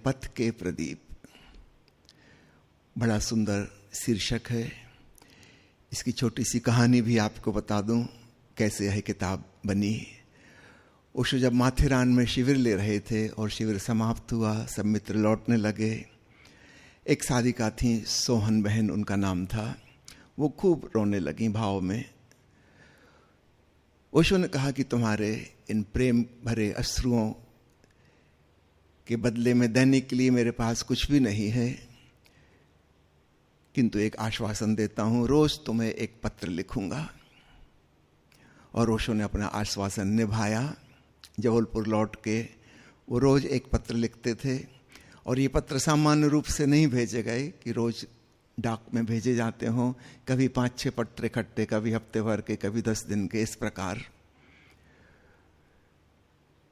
पथ के प्रदीप, बड़ा सुंदर शीर्षक है। इसकी छोटी सी कहानी भी आपको बता दूं कैसे यह किताब बनी। ओशो जब माथेरान में शिविर ले रहे थे और शिविर समाप्त हुआ, सब मित्र लौटने लगे। एक साधिका थी, सोहन बहन उनका नाम था। वो खूब रोने लगी भाव में। ओशो ने कहा कि तुम्हारे इन प्रेम भरे अश्रुओं के बदले में देने के लिए मेरे पास कुछ भी नहीं है, किंतु एक आश्वासन देता हूं, रोज तुम्हें एक पत्र लिखूंगा। और ओशो ने अपना आश्वासन निभाया। जबलपुर लौट के वो रोज एक पत्र लिखते थे। और ये पत्र सामान्य रूप से नहीं भेजे गए कि रोज डाक में भेजे जाते हों। कभी 5-6 पत्र इकट्ठे, कभी हफ्ते भर के, कभी 10 दिन के, इस प्रकार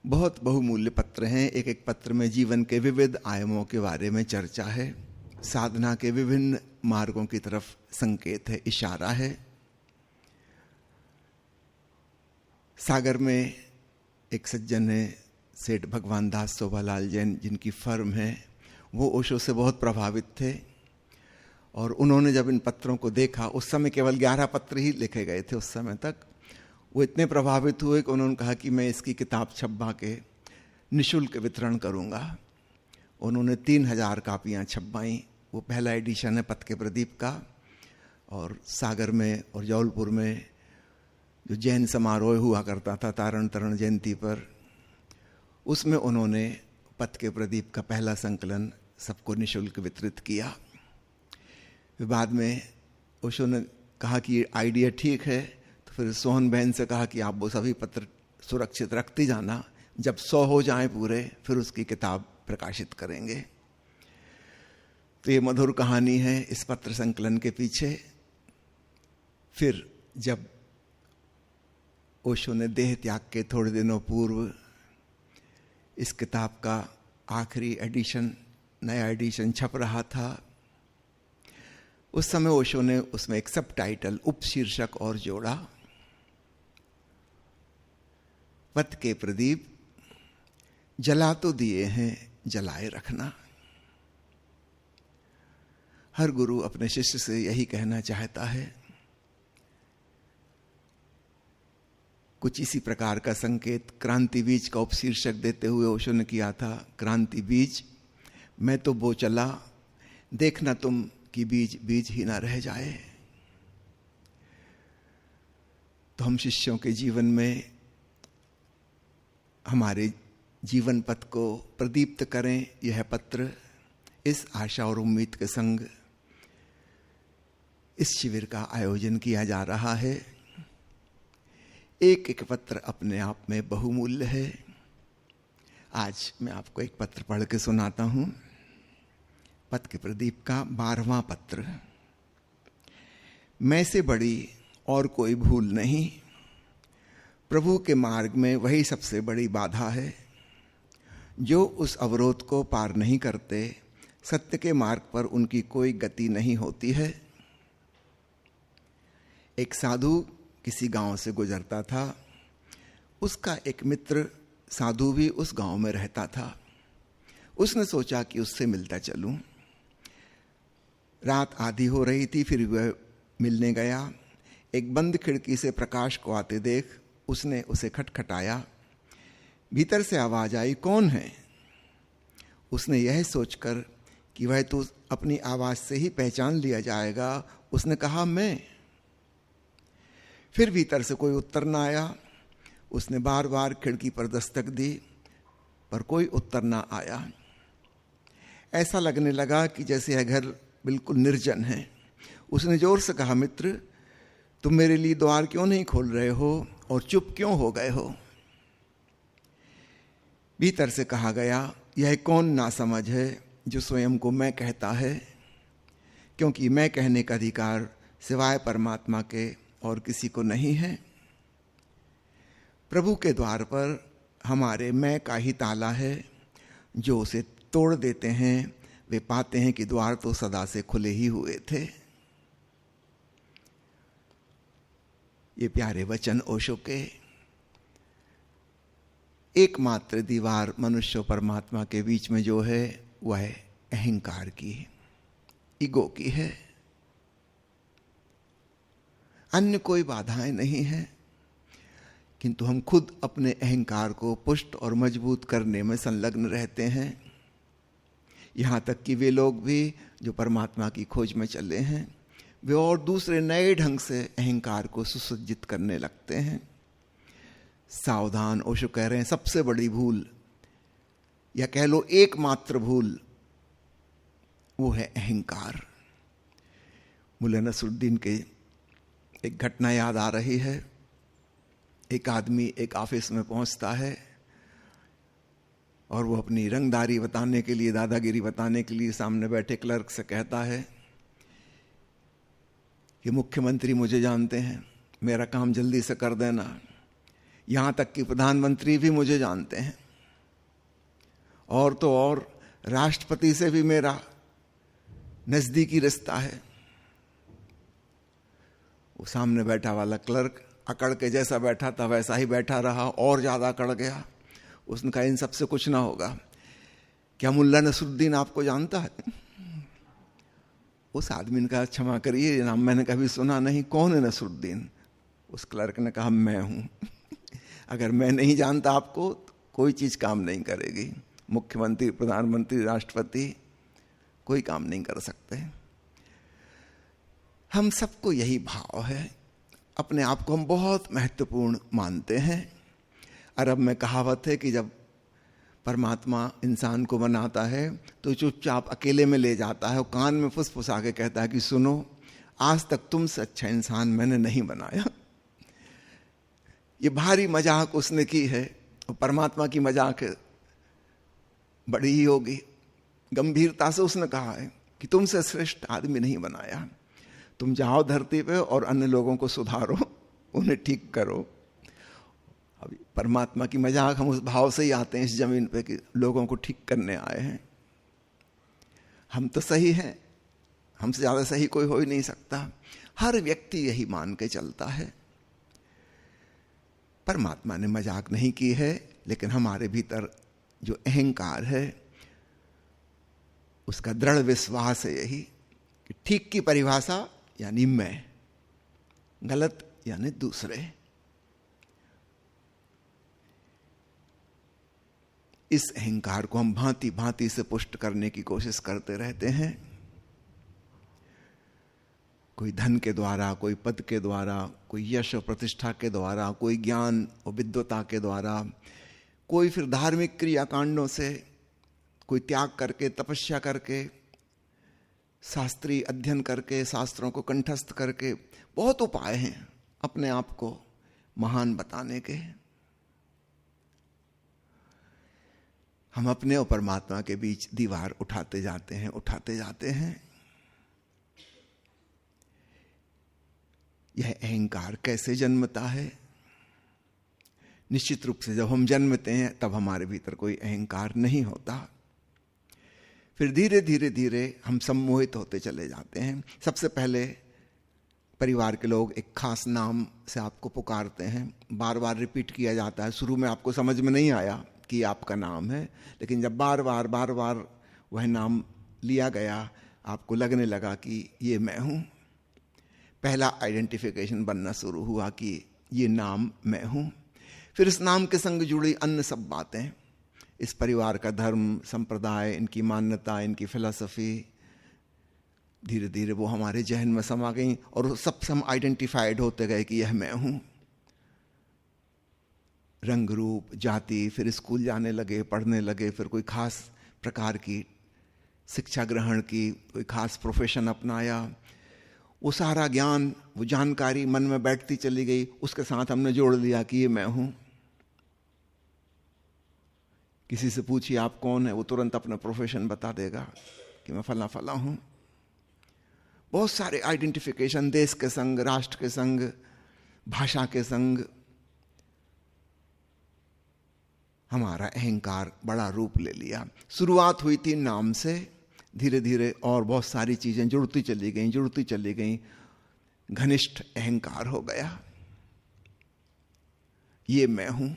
बहुत बहुमूल्य पत्र हैं। एक एक पत्र में जीवन के विविध आयामों के बारे में चर्चा है, साधना के विभिन्न मार्गों की तरफ संकेत है, इशारा है। सागर में एक सज्जन है, सेठ भगवान दास शोभालाल जैन, जिनकी फर्म है। वो ओशो से बहुत प्रभावित थे और उन्होंने जब इन पत्रों को देखा, उस समय केवल 11 पत्र ही लिखे गए थे उस समय तक, वो इतने प्रभावित हुए कि उन्होंने कहा कि मैं इसकी किताब छपवा के निःशुल्क वितरण करूंगा। उन्होंने 3000 कापियां छपवाई। वो पहला एडिशन है पथ के प्रदीप का। और सागर में और जबलपुर में जो जैन समारोह हुआ करता था तारण तरण जयंती पर, उसमें उन्होंने पथ के प्रदीप का पहला संकलन सबको निःशुल्क वितरित किया। फिर बाद में ओशो ने कहा कि ये आइडिया ठीक है, तो फिर सोहन बहन से कहा कि आप वो सभी पत्र सुरक्षित रखती जाना, जब 100 हो जाएं पूरे फिर उसकी किताब प्रकाशित करेंगे। तो ये मधुर कहानी है इस पत्र संकलन के पीछे। फिर जब ओशो ने देह त्याग के थोड़े दिनों पूर्व इस किताब का आखिरी एडिशन, नया एडिशन छप रहा था, उस समय ओशो ने उसमें एक सब टाइटल, उपशीर्षक और जोड़ा, पथ के प्रदीप जला तो दिए हैं, जलाए रखना। हर गुरु अपने शिष्य से यही कहना चाहता है। कुछ इसी प्रकार का संकेत क्रांति बीज का उपशीर्षक देते हुए ओशो ने किया था। क्रांति बीज, मैं तो बो चला, देखना तुम कि बीज बीज ही ना रह जाए। तो हम शिष्यों के जीवन में हमारे जीवन पथ को प्रदीप्त करें, यह पत्र इस आशा और उम्मीद के संग इस शिविर का आयोजन किया जा रहा है। एक एक पत्र अपने आप में बहुमूल्य है। आज मैं आपको एक पत्र पढ़ के सुनाता हूं। पथ के प्रदीप का 12वां पत्र। मैं से बड़ी और कोई भूल नहीं, प्रभु के मार्ग में वही सबसे बड़ी बाधा है। जो उस अवरोध को पार नहीं करते, सत्य के मार्ग पर उनकी कोई गति नहीं होती है। एक साधु किसी गांव से गुजरता था। उसका एक मित्र साधु भी उस गांव में रहता था। उसने सोचा कि उससे मिलता चलूं। रात आधी हो रही थी, फिर वह मिलने गया। एक बंद खिड़की से प्रकाश को आते देख उसने उसे खटखटाया। भीतर से आवाज आई, कौन है? उसने यह सोचकर कि वह तो अपनी आवाज से ही पहचान लिया जाएगा, उसने कहा, मैं। फिर भीतर से कोई उत्तर न आया। उसने बार बार खिड़की पर दस्तक दी, पर कोई उत्तर न आया। ऐसा लगने लगा कि जैसे यह घर बिल्कुल निर्जन है। उसने जोर से कहा, मित्र, तुम मेरे लिए द्वार क्यों नहीं खोल रहे हो और चुप क्यों हो गए हो? भीतर से कहा गया, यह कौन नासमझ है जो स्वयं को मैं कहता है, क्योंकि मैं कहने का अधिकार सिवाय परमात्मा के और किसी को नहीं है। प्रभु के द्वार पर हमारे मैं का ही ताला है। जो उसे तोड़ देते हैं वे पाते हैं कि द्वार तो सदा से खुले ही हुए थे। ये प्यारे वचन ओशो के। एकमात्र दीवार मनुष्य और परमात्मा के बीच में जो है वह अहंकार की है, ईगो की है। अन्य कोई बाधाएं नहीं है, किंतु हम खुद अपने अहंकार को पुष्ट और मजबूत करने में संलग्न रहते हैं। यहां तक कि वे लोग भी जो परमात्मा की खोज में चले हैं, वे और दूसरे नए ढंग से अहंकार को सुसज्जित करने लगते हैं। सावधान, ओशो कह रहे हैं सबसे बड़ी भूल, या कह लो एकमात्र भूल, वो है अहंकार। मुल्ला नसरुद्दीन के एक घटना याद आ रही है। एक आदमी एक ऑफिस में पहुंचता है और वो अपनी रंगदारी बताने के लिए, दादागिरी बताने के लिए सामने बैठे क्लर्क से कहता है कि मुख्यमंत्री मुझे जानते हैं, मेरा काम जल्दी से कर देना। यहां तक कि प्रधानमंत्री भी मुझे जानते हैं, और तो और राष्ट्रपति से भी मेरा नजदीकी रिश्ता है। वो सामने बैठा वाला क्लर्क अकड़ के जैसा बैठा था वैसा ही बैठा रहा, और ज्यादा अकड़ गया। उसने कहा इन सबसे कुछ ना होगा, क्या मुल्ला नसरुद्दीन आपको जानता है? उस आदमी ने कहा क्षमा करिए, नाम मैंने कभी सुना नहीं, कौन है नसरुद्दीन? उस क्लर्क ने कहा मैं हूं। अगर मैं नहीं जानता आपको तो कोई चीज काम नहीं करेगी। मुख्यमंत्री, प्रधानमंत्री, राष्ट्रपति कोई काम नहीं कर सकते। हम सबको यही भाव है, अपने आप को हम बहुत महत्वपूर्ण मानते हैं। अरब में कहावत है कि जब परमात्मा इंसान को बनाता है तो चुपचाप अकेले में ले जाता है और कान में फुसफुसा के कहता है कि सुनो, आज तक तुमसे अच्छा इंसान मैंने नहीं बनाया। ये भारी मजाक उसने की है, और परमात्मा की मजाक बड़ी ही होगी। गंभीरता से उसने कहा है कि तुमसे श्रेष्ठ आदमी नहीं बनाया। तुम जाओ धरती पे और अन्य लोगों को सुधारो, उन्हें ठीक करो। अभी परमात्मा की मजाक हम उस भाव से ही आते हैं इस जमीन पे कि लोगों को ठीक करने आए हैं। हम तो सही हैं, हमसे ज्यादा सही कोई हो ही नहीं सकता। हर व्यक्ति यही मान के चलता है। परमात्मा ने मजाक नहीं की है, लेकिन हमारे भीतर जो अहंकार है उसका दृढ़ विश्वास है यही कि ठीक की परिभाषा यानी मैं, गलत यानी दूसरे। इस अहंकार को हम भांति भांति से पुष्ट करने की कोशिश करते रहते हैं। कोई धन के द्वारा, कोई पद के द्वारा, कोई यश और प्रतिष्ठा के द्वारा, कोई ज्ञान और विद्वता के द्वारा, कोई फिर धार्मिक क्रियाकांडों से, कोई त्याग करके, तपस्या करके, शास्त्रीय अध्ययन करके, शास्त्रों को कंठस्थ करके। बहुत उपाय हैं अपने आप को महान बताने के। हम अपने और परमात्मा के बीच दीवार उठाते जाते हैं, उठाते जाते हैं। यह अहंकार कैसे जन्मता है? निश्चित रूप से जब हम जन्मते हैं तब हमारे भीतर कोई अहंकार नहीं होता। फिर धीरे धीरे धीरे हम सम्मोहित होते चले जाते हैं। सबसे पहले परिवार के लोग एक खास नाम से आपको पुकारते हैं, बार बार रिपीट किया जाता है। शुरू में आपको समझ में नहीं आया कि आपका नाम है, लेकिन जब बार बार वह नाम लिया गया, आपको लगने लगा कि ये मैं हूं। पहला आइडेंटिफिकेशन बनना शुरू हुआ कि ये नाम मैं हूं। फिर इस नाम के संग जुड़ी अन्य सब बातें, इस परिवार का धर्म, संप्रदाय, इनकी मान्यता, इनकी फिलॉसफी, धीरे धीरे वो हमारे जहन में समा गई और सबसे हम आइडेंटिफाइड होते गए कि यह मैं हूं। रंग रूप, जाति, फिर स्कूल जाने लगे, पढ़ने लगे, फिर कोई खास प्रकार की शिक्षा ग्रहण की, कोई खास प्रोफेशन अपनाया। वो सारा ज्ञान, वो जानकारी मन में बैठती चली गई, उसके साथ हमने जोड़ लिया कि ये मैं हूं। किसी से पूछिए आप कौन है, वो तुरंत अपना प्रोफेशन बता देगा कि मैं फला फला हूं। बहुत सारे आइडेंटिफिकेशन, देश के संग, राष्ट्र के संग, भाषा के संग, हमारा अहंकार बड़ा रूप ले लिया। शुरुआत हुई थी नाम से, धीरे धीरे और बहुत सारी चीजें जुड़ती चली गई, घनिष्ठ अहंकार हो गया। ये मैं हूं।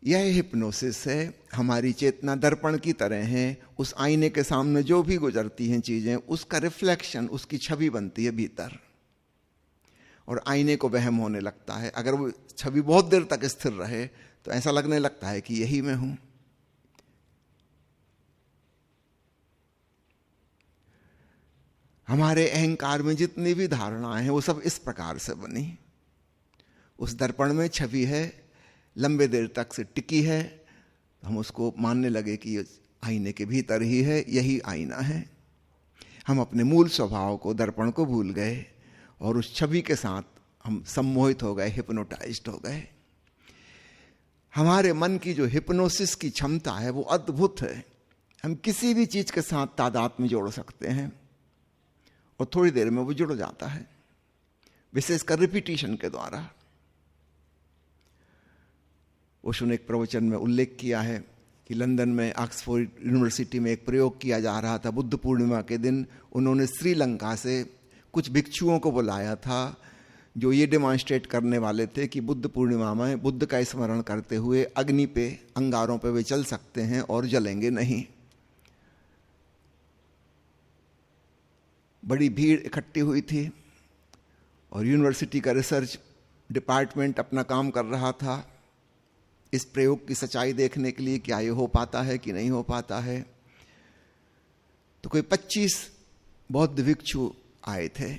यह हिप्नोसिस है। हमारी चेतना दर्पण की तरह है, उस आईने के सामने जो भी गुजरती हैं चीजें, उसका रिफ्लेक्शन, उसकी छवि बनती है भीतर, और आईने को वहम होने लगता है। अगर वो छवि बहुत देर तक स्थिर रहे तो ऐसा लगने लगता है कि यही मैं हूं। हमारे अहंकार में जितनी भी धारणाएं हैं वो सब इस प्रकार से बनी। उस दर्पण में छवि है, लंबे देर तक से टिकी है, हम उसको मानने लगे कि ये आईने के भीतर ही है, यही आईना है। हम अपने मूल स्वभाव को, दर्पण को भूल गए और उस छवि के साथ हम सम्मोहित हो गए, हिप्नोटाइज्ड हो गए। हमारे मन की जो हिप्नोसिस की क्षमता है वो अद्भुत है। हम किसी भी चीज के साथ तादाद में जोड़ सकते हैं और थोड़ी देर में वो जुड़ जाता है, विशेषकर रिपीटिशन के द्वारा। ओशो ने एक प्रवचन में उल्लेख किया है कि लंदन में ऑक्सफोर्ड यूनिवर्सिटी में एक प्रयोग किया जा रहा था। बुद्ध पूर्णिमा के दिन उन्होंने श्रीलंका से कुछ भिक्षुओं को बुलाया था जो ये डिमॉन्स्ट्रेट करने वाले थे कि बुद्ध पूर्णिमा में बुद्ध का स्मरण करते हुए अग्नि पे, अंगारों पे वे चल सकते हैं और जलेंगे नहीं। बड़ी भीड़ इकट्ठी हुई थी और यूनिवर्सिटी का रिसर्च डिपार्टमेंट अपना काम कर रहा था इस प्रयोग की सच्चाई देखने के लिए, क्या ये हो पाता है कि नहीं हो पाता है। तो कोई 25 बौद्ध भिक्षु आए थे।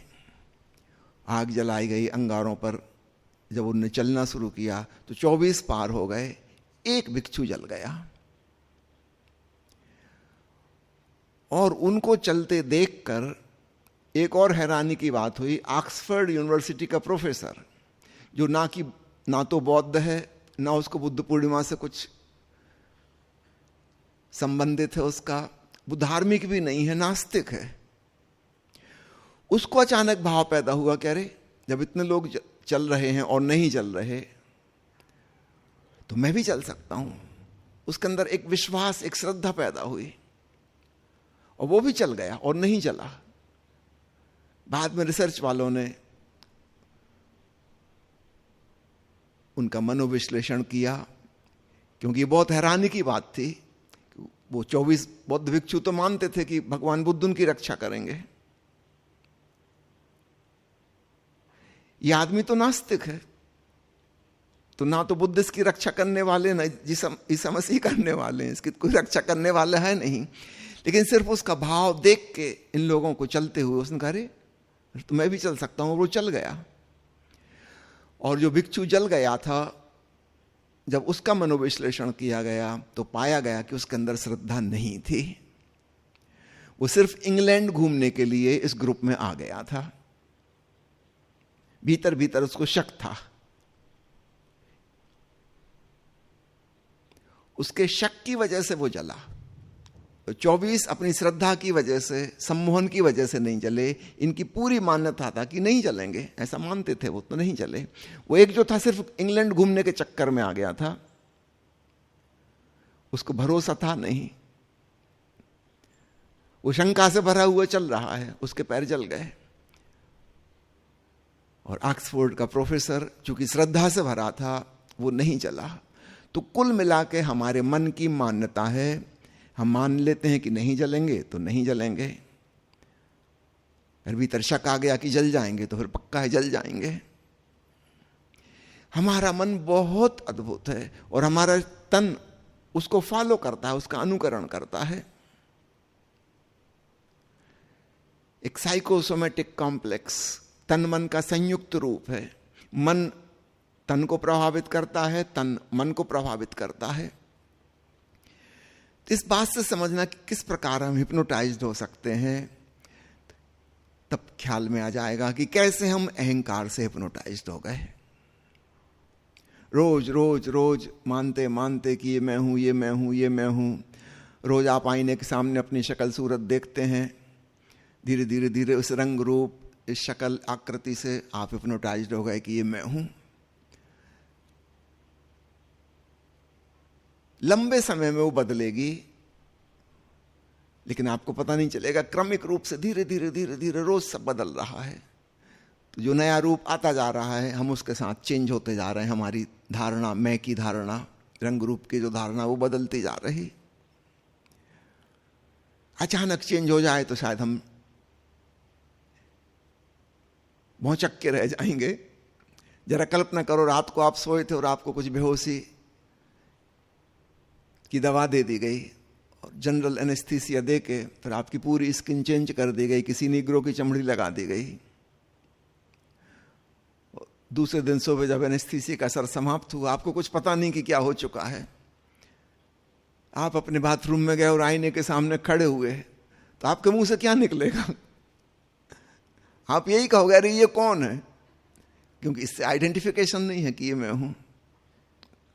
आग जलाई गई अंगारों पर। जब उन्होंने चलना शुरू किया तो 24 पार हो गए, एक भिक्षु जल गया। और उनको चलते देखकर एक और हैरानी की बात हुई। ऑक्सफोर्ड यूनिवर्सिटी का प्रोफेसर, जो ना तो बौद्ध है, ना उसको बुद्ध पूर्णिमा से कुछ संबंधित है उसका, वो धार्मिक भी नहीं है, नास्तिक है, उसको अचानक भाव पैदा हुआ कि अरे जब इतने लोग चल रहे हैं और नहीं चल रहे तो मैं भी चल सकता हूं। उसके अंदर एक विश्वास, एक श्रद्धा पैदा हुई और वो भी चल गया और नहीं चला। बाद में रिसर्च वालों ने उनका मनोविश्लेषण किया, क्योंकि ये बहुत हैरानी की बात थी। वो 24 बौद्ध भिक्षु तो मानते थे कि भगवान बुद्ध उनकी रक्षा करेंगे, ये आदमी तो नास्तिक है, तो ना तो बुद्ध इसकी रक्षा करने वाले, ना ईसा मसीह करने वाले हैं, इसकी कोई रक्षा करने वाला है नहीं। लेकिन सिर्फ उसका भाव देख के इन लोगों को चलते हुए उसने कहा अरे तो मैं भी चल सकता हूं। वो चल गया। और जो भिक्षु जल गया था, जब उसका मनोविश्लेषण किया गया तो पाया गया कि उसके अंदर श्रद्धा नहीं थी। वो सिर्फ इंग्लैंड घूमने के लिए इस ग्रुप में आ गया था। भीतर भीतर उसको शक था। उसके शक की वजह से वो जला। तो 24 अपनी श्रद्धा की वजह से, सम्मोहन की वजह से नहीं जले। इनकी पूरी मान्यता था कि नहीं चलेंगे, ऐसा मानते थे वो, तो नहीं चले। वो एक जो था सिर्फ इंग्लैंड घूमने के चक्कर में आ गया था, उसको भरोसा था नहीं, वो शंका से भरा हुआ चल रहा है, उसके पैर जल गए। और ऑक्सफोर्ड का प्रोफेसर चूंकि श्रद्धा से भरा था, वो नहीं चला। तो कुल मिला के हमारे मन की मान्यता है, हम मान लेते हैं कि नहीं जलेंगे तो नहीं जलेंगे। अगर भीतर शक आ गया कि जल जाएंगे तो फिर पक्का है जल जाएंगे। हमारा मन बहुत अद्भुत है और हमारा तन उसको फॉलो करता है, उसका अनुकरण करता है। एक साइकोसोमेटिक कॉम्प्लेक्स तन मन का संयुक्त रूप है। मन तन को प्रभावित करता है, तन मन को प्रभावित करता है। इस बात से समझना कि किस प्रकार हम हिप्नोटाइज्ड हो सकते हैं, तब ख्याल में आ जाएगा कि कैसे हम अहंकार से हिप्नोटाइज्ड हो गए। रोज रोज रोज मानते मानते कि ये मैं हूं, ये मैं हूं, ये मैं हूं। रोज आप आईने के सामने अपनी शक्ल सूरत देखते हैं, धीरे धीरे धीरे उस रंग रूप, इस शक्ल आकृति से आप हिप्नोटाइज्ड हो गए कि ये मैं हूं। लंबे समय में वो बदलेगी, लेकिन आपको पता नहीं चलेगा। क्रमिक रूप से धीरे धीरे धीरे धीरे रोज सब बदल रहा है। तो जो नया रूप आता जा रहा है, हम उसके साथ चेंज होते जा रहे हैं। हमारी धारणा, मैं की धारणा, रंग रूप की जो धारणा वो बदलती जा रही। अचानक चेंज हो जाए तो शायद हम भौचक के रह जाएंगे। जरा कल्पना करो, रात को आप सोए थे और आपको कुछ बेहोशी की दवा दे दी गई और जनरल एनेस्थीसिया दे के फिर आपकी पूरी स्किन चेंज कर दी गई, किसी नीग्रो की चमड़ी लगा दी गई। दूसरे दिन सुबह जब एनेस्थीसिया का असर समाप्त हुआ, आपको कुछ पता नहीं कि क्या हो चुका है। आप अपने बाथरूम में गए और आईने के सामने खड़े हुए, तो आपके मुंह से क्या निकलेगा? आप यही कहोगे, अरे ये कौन है? क्योंकि इससे आइडेंटिफिकेशन नहीं है कि ये मैं हूं,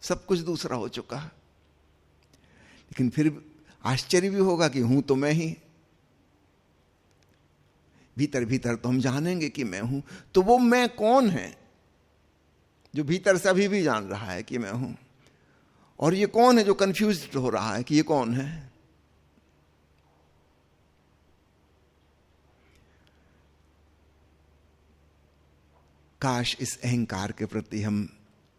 सब कुछ दूसरा हो चुका है। लेकिन फिर आश्चर्य भी होगा कि हूं तो मैं ही, भीतर भीतर तो हम जानेंगे कि मैं हूं। तो वो मैं कौन है जो भीतर से अभी भी जान रहा है कि मैं हूं, और ये कौन है जो कंफ्यूज्ड हो रहा है कि ये कौन है? काश इस अहंकार के प्रति हम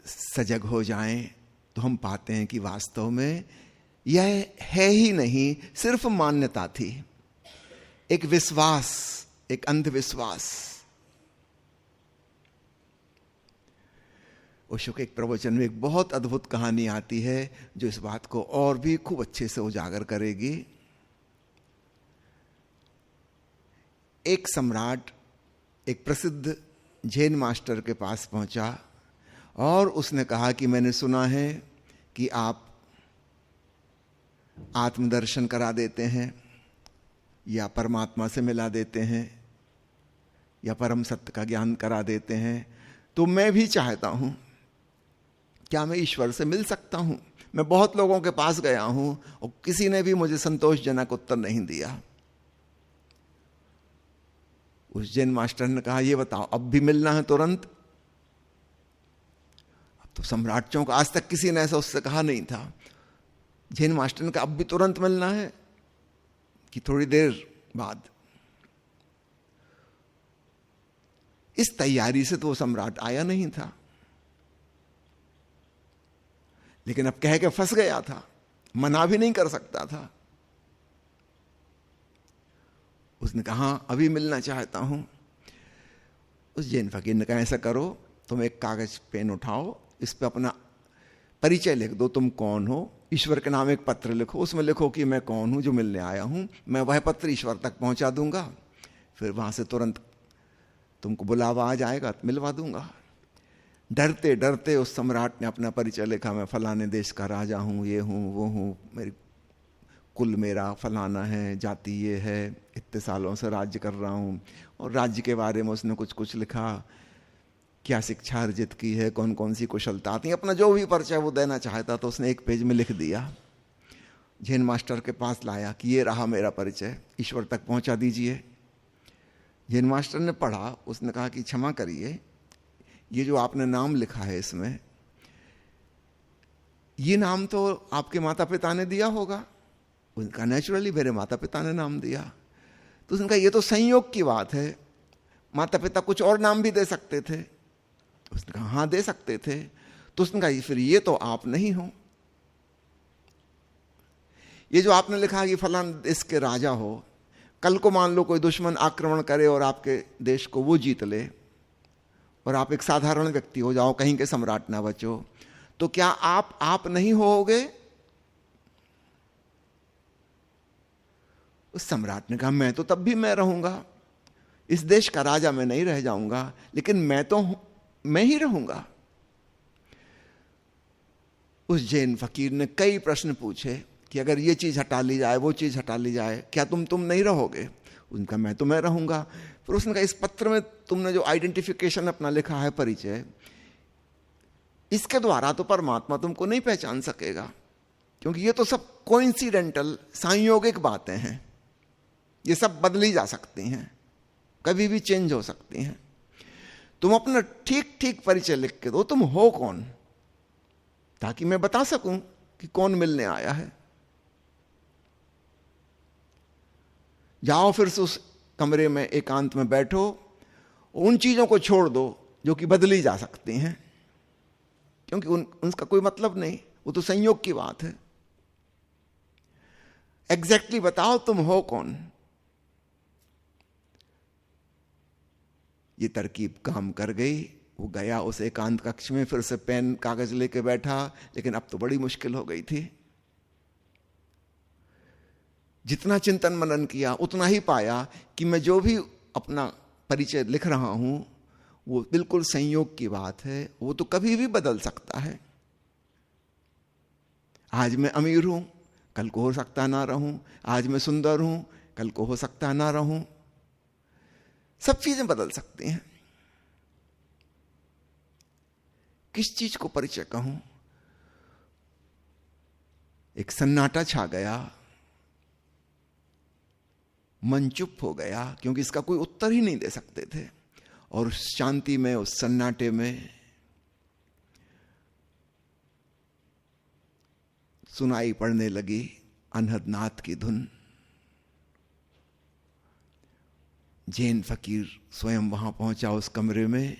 सजग हो जाएं तो हम पाते हैं कि वास्तव में यह है ही नहीं, सिर्फ मान्यता थी, एक विश्वास, एक अंधविश्वास। ओशो के एक प्रवचन में एक बहुत अद्भुत कहानी आती है जो इस बात को और भी खूब अच्छे से उजागर करेगी। एक सम्राट एक प्रसिद्ध जैन मास्टर के पास पहुंचा और उसने कहा कि मैंने सुना है कि आप आत्मदर्शन करा देते हैं या परमात्मा से मिला देते हैं या परम सत्य का ज्ञान करा देते हैं, तो मैं भी चाहता हूं, क्या मैं ईश्वर से मिल सकता हूं? मैं बहुत लोगों के पास गया हूं और किसी ने भी मुझे संतोषजनक उत्तर नहीं दिया। उस जैन मास्टर ने कहा, ये बताओ अब भी मिलना है तुरंत? अब तो सम्राट चौंक, आज तक किसी ने ऐसा उससे कहा नहीं था। जैन मास्टर ने कहा, अब भी तुरंत मिलना है कि थोड़ी देर बाद? इस तैयारी से तो वो सम्राट आया नहीं था, लेकिन अब कह के फंस गया था, मना भी नहीं कर सकता था। उसने कहा, अभी मिलना चाहता हूं। उस जैन फकीर ने कहा, ऐसा करो, तुम एक कागज पेन उठाओ, इस पे अपना परिचय लिख दो, तुम कौन हो, ईश्वर के नाम एक पत्र लिखो, उसमें लिखो कि मैं कौन हूं जो मिलने आया हूं, मैं वह पत्र ईश्वर तक पहुंचा दूंगा, फिर वहां से तुरंत तुमको बुलावा आ जाएगा, मिलवा दूंगा। डरते डरते उस सम्राट ने अपना परिचय लिखा, मैं फलाने देश का राजा हूं, ये हूं वो हूं, मेरी कुल मेरा फलाना है, जाति ये है, इतने सालों से राज्य कर रहा हूं। और राज्य के बारे में उसने कुछ कुछ लिखा, क्या शिक्षा अर्जित की है, कौन कौन सी कुशलता आती है, अपना जो भी परिचय वो देना चाहता तो उसने एक पेज में लिख दिया। जैन मास्टर के पास लाया कि ये रहा मेरा परिचय, ईश्वर तक पहुंचा दीजिए। जैन मास्टर ने पढ़ा, उसने कहा कि क्षमा करिए, ये जो आपने नाम लिखा है इसमें, ये नाम तो आपके माता पिता ने दिया होगा। उनका नेचुरली मेरे माता पिता ने नाम दिया। तो उसने कहा, ये तो संयोग की बात है, माता पिता कुछ और नाम भी दे सकते थे। उसने कहा, हाँ दे सकते थे। तो उसने कहा, फिर ये तो आप नहीं हो। ये जो आपने लिखा कि फलान देश के राजा हो, कल को मान लो कोई दुश्मन आक्रमण करे और आपके देश को वो जीत ले और आप एक साधारण व्यक्ति हो जाओ, कहीं के सम्राट ना बचो, तो क्या आप नहीं होगे? उस सम्राट ने कहा, मैं तो तब भी मैं रहूंगा, इस देश का राजा मैं नहीं रह जाऊंगा, लेकिन मैं ही रहूंगा। उस जैन फकीर ने कई प्रश्न पूछे कि अगर ये चीज हटा ली जाए, वो चीज हटा ली जाए, क्या तुम नहीं रहोगे? उनका, मैं तो मैं रहूंगा। फिर उसने कहा, इस पत्र में तुमने जो आइडेंटिफिकेशन अपना लिखा है, परिचय, इसके द्वारा तो परमात्मा तुमको नहीं पहचान सकेगा, क्योंकि ये तो सब कोइंसिडेंटल, संयोगिक बातें हैं, ये सब बदली जा सकती हैं, कभी भी चेंज हो सकती हैं। तुम अपना ठीक ठीक परिचय लिख के दो, तुम हो कौन, ताकि मैं बता सकूं कि कौन मिलने आया है। जाओ फिर से उस कमरे में एकांत में बैठो, उन चीजों को छोड़ दो जो कि बदली जा सकती हैं, क्योंकि उनका कोई मतलब नहीं, वो तो संयोग की बात है। एग्जैक्टली बताओ तुम हो कौन। ये तरकीब काम कर गई। वो गया उस एकांत कक्ष में, फिर से पेन कागज लेके बैठा, लेकिन अब तो बड़ी मुश्किल हो गई थी। जितना चिंतन मनन किया उतना ही पाया कि मैं जो भी अपना परिचय लिख रहा हूं वो बिल्कुल संयोग की बात है, वो तो कभी भी बदल सकता है। आज मैं अमीर हूं, कल को हो सकता ना रहूं। आज मैं सुंदर हूं, कल को हो सकता ना रहूं। सब चीजें बदल सकती हैं। किस चीज को परिचय कहूं? एक सन्नाटा छा गया, मन चुप हो गया, क्योंकि इसका कोई उत्तर ही नहीं दे सकते थे। और उस शांति में, उस सन्नाटे में सुनाई पड़ने लगी अनहद नाथ की धुन। जैन फकीर स्वयं वहां पहुंचा उस कमरे में।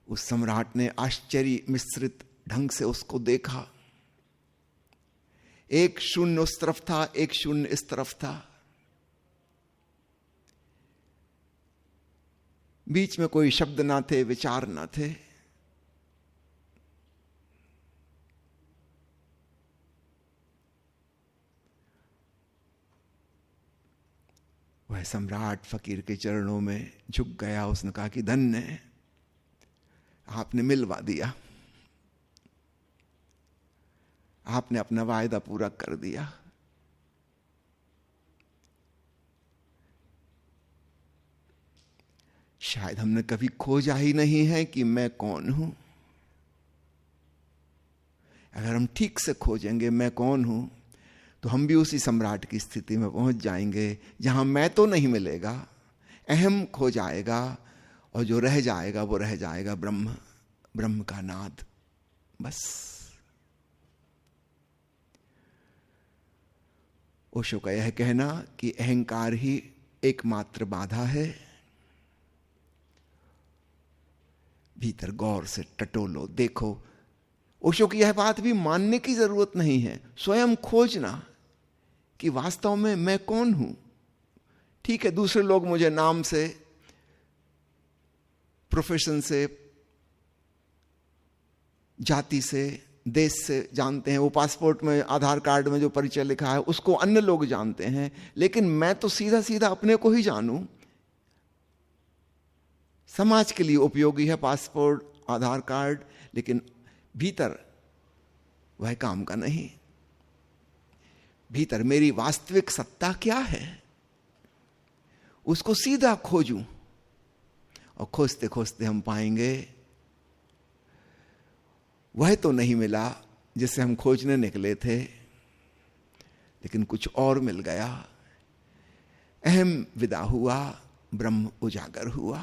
उस सम्राट ने आश्चर्य मिश्रित ढंग से उसको देखा। एक शून्य उस तरफ था, एक शून्य इस तरफ था। बीच में कोई शब्द ना थे, विचार ना थे। वह सम्राट फकीर के चरणों में झुक गया। उसने कहा कि धन्य है, आपने मिलवा दिया, आपने अपना वायदा पूरा कर दिया। शायद हमने कभी खोजा ही नहीं है कि मैं कौन हूं। अगर हम ठीक से खोजेंगे मैं कौन हूं, तो हम भी उसी सम्राट की स्थिति में पहुंच जाएंगे जहां मैं तो नहीं मिलेगा, अहम खो जाएगा, और जो रह जाएगा वो रह जाएगा ब्रह्म, ब्रह्म का नाद, बस। ओशो का यह कहना कि अहंकार ही एकमात्र बाधा है, भीतर गौर से टटोलो, देखो। ओशो की यह बात भी मानने की जरूरत नहीं है, स्वयं खोजना कि वास्तव में मैं कौन हूं। ठीक है, दूसरे लोग मुझे नाम से, प्रोफेशन से, जाति से, देश से जानते हैं। वो पासपोर्ट में, आधार कार्ड में जो परिचय लिखा है उसको अन्य लोग जानते हैं, लेकिन मैं तो सीधा सीधा अपने को ही जानूं। समाज के लिए उपयोगी है पासपोर्ट, आधार कार्ड, लेकिन भीतर वह काम का नहीं। भीतर मेरी वास्तविक सत्ता क्या है, उसको सीधा खोजूं। और खोजते खोजते हम पाएंगे वह तो नहीं मिला जिसे हम खोजने निकले थे, लेकिन कुछ और मिल गया। अहम विदा हुआ, ब्रह्म उजागर हुआ।